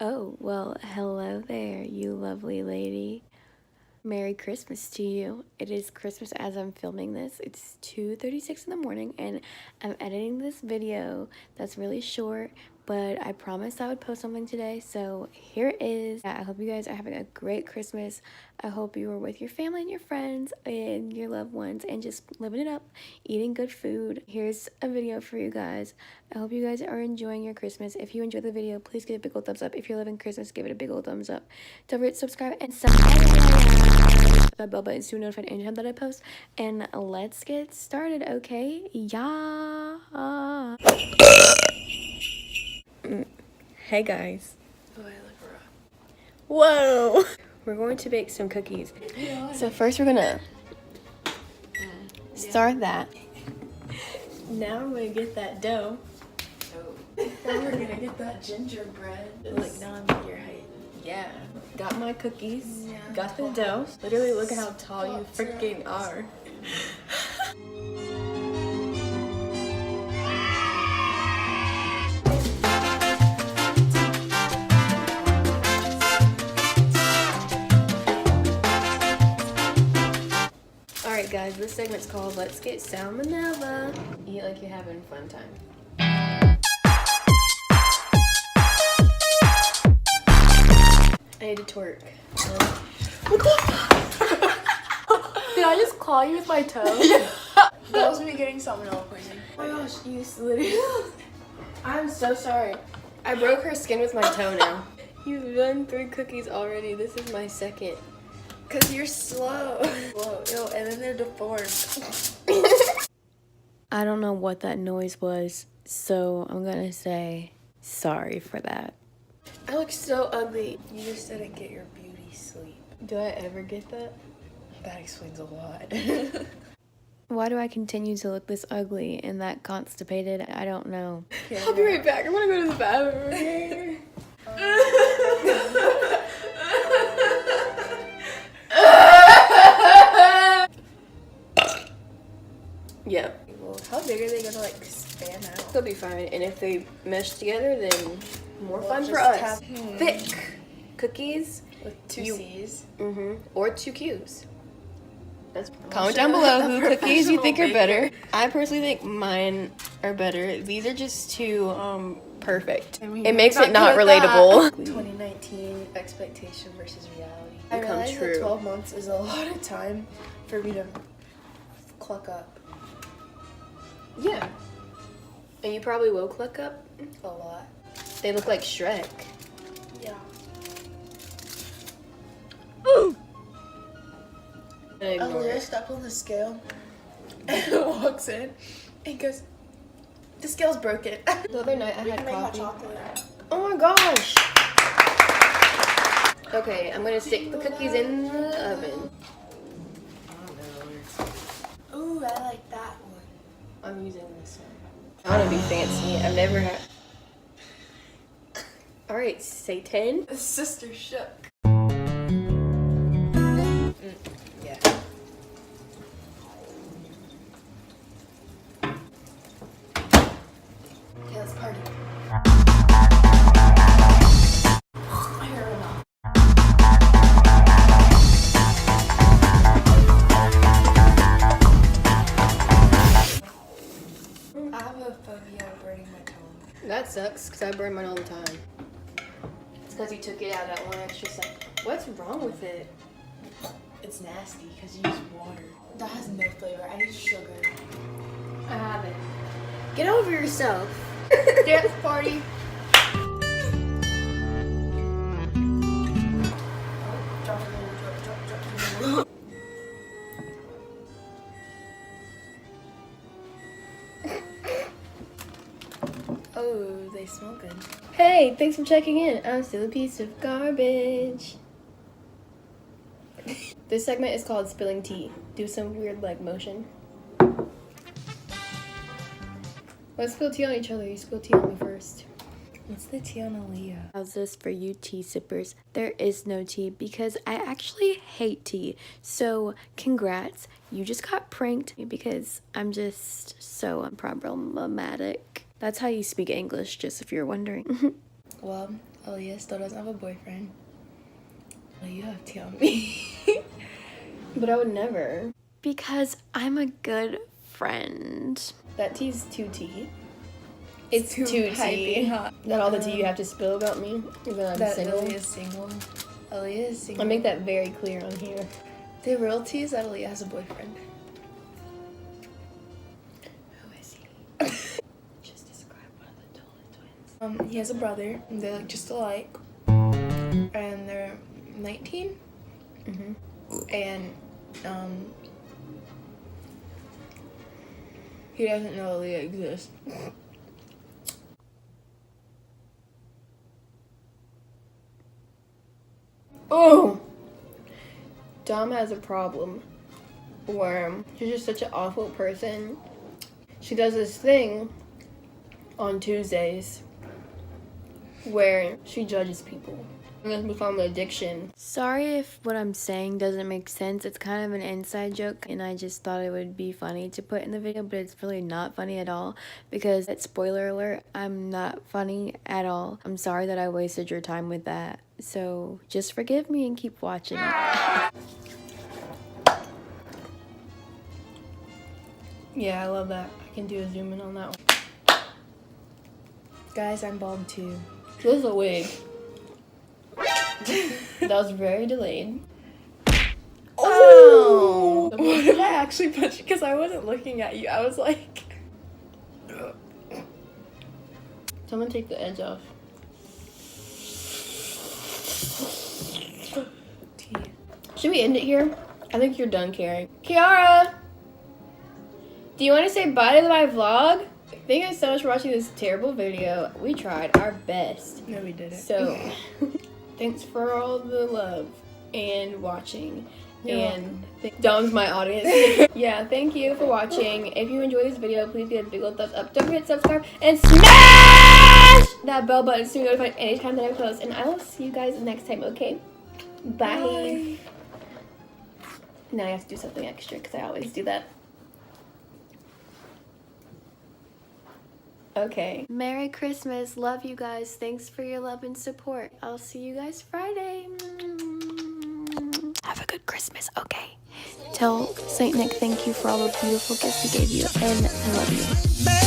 Oh, well, hello there, you lovely lady. Merry Christmas to you. It is Christmas as I'm filming this. It's 2:36 in the morning and I'm editing this video that's really short, but I promised I would post something today, so here it is. I hope you guys are having a great Christmas. I hope you are with your family and your friends and your loved ones and just living it up, eating good food. Here's a video for you guys. I hope you guys are enjoying your Christmas. If you enjoyed the video, please give it a big old thumbs up. If you're loving Christmas, give it a big old thumbs up. Don't forget to subscribe and that bell button so you're notified anytime that I post. And let's get started, okay? Yeah. Hey guys. Oh, I look rough. Whoa. We're going to bake some cookies. So first we're gonna start that. Now we're gonna get that dough. Now we're gonna get that gingerbread. Like, now I'm at your height. Yeah. Got my cookies. Yeah. Got the dough. Literally look at how tall you freaking are. Alright guys, this segment's called Let's Get Salmonella. Eat like you're having a fun time. I need to twerk. What the fuck? Did I just claw you with my toe? Yeah. That was me getting salmonella poisoning. Oh my gosh, you literally. I'm so sorry. I broke her skin with my toe now. You've done 3 cookies already. This is my second. Cause you're slow. Yo, and then they're deformed. I don't know what that noise was, so I'm gonna say sorry for that. I look so ugly. You just didn't get your beauty sleep. Do I ever get that? That explains a lot. Why do I continue to look this ugly and that constipated? I don't know. I'll be right back. I wanna go to the bathroom, okay? Yeah. Well, how big are they gonna like span out? They'll be fine, and if they mesh together, then more We'll fun for just us. Thick cookies With 2 C's. Or 2 Q's. That's Comment down below who cookies you think are better. I personally think mine are better. These are just too perfect. I mean, It makes not it not good at relatable. 2019 expectation versus reality. I Become realize true. that 12 months is a lot of time for me to cluck up Yeah. And you probably will cluck up. a lot. They look like Shrek. Yeah. Aliyah stepped on the scale and walks in and goes, "The scale's broken." The other night I We had can make hot coffee. chocolate. Oh my gosh. Okay, I'm gonna stick the cookies in the oven. Ooh, I like that one. I'm using this one. I wanna be fancy. I've never had. Alright, say 10. His sister shook. Yeah. Okay, let's party. My hair went off. I have a phobia of burning my tongue. That sucks, because I burn mine all the time. It's because you took it out that one extra second. What's wrong with it? It's nasty because you use water. That has no flavor. I need sugar. I have it. Get over yourself. Dance party. Oh, they smell good. Hey, thanks for checking in. I'm still a piece of garbage. This segment is called Spilling Tea. Do some weird leg motion. Let's spill tea on each other. You spill tea on me first. What's the tea on Aliyah? How's this for you tea sippers? There is no tea because I actually hate tea. So congrats, you just got pranked because I'm just so unproblematic. That's how you speak English, just if you're wondering. Well, Aliyah still doesn't have a boyfriend. Well, you have to tell me. But I would never. Because I'm a good friend. That tea's too tea. It's too tea. hot. Is that all the tea you have to spill about me? Is that I'm single? Aliyah is single. Aliyah is single. I make that very clear on here. The real tea is that Aliyah has a boyfriend. Who is he? Just describe one of the Dolan twins. He has a brother. And they look just alike. And they're 19. Mm-hmm. And he doesn't know Aliyah exists. Oh! Dom has a problem where she's just such an awful person. She does this thing on Tuesdays where she judges people. And it's become an addiction. Sorry if what I'm saying doesn't make sense. It's kind of an inside joke and I just thought it would be funny to put in the video, but it's really not funny at all because, spoiler alert, I'm not funny at all. I'm sorry that I wasted your time with that. So just forgive me and keep watching. Yeah, I love that. I can do a zoom in on that one. Guys, I'm bald too. This is a wig. That was very delayed. Oh! What did I actually punch? Because I wasn't looking at you. I was like... Someone take the edge off. Should we end it here? I think you're done caring. Kiara! Do you want to say bye to my vlog? Thank you guys so much for watching this terrible video. We tried our best. No, we didn't. So, thanks for all the love and watching. And Dom's my audience. Yeah, thank you for watching. If you enjoyed this video, please give it a big old thumbs up. Don't forget to subscribe and smash that bell button so you're notified anytime that I post. And I will see you guys next time, okay? Bye. Now I have to do something extra because I always do that. Okay. Merry Christmas. Love you guys. Thanks for your love and support. I'll see you guys Friday. Have a good Christmas, okay? Tell Saint Nick thank you for all the beautiful gifts he gave you, and I love you.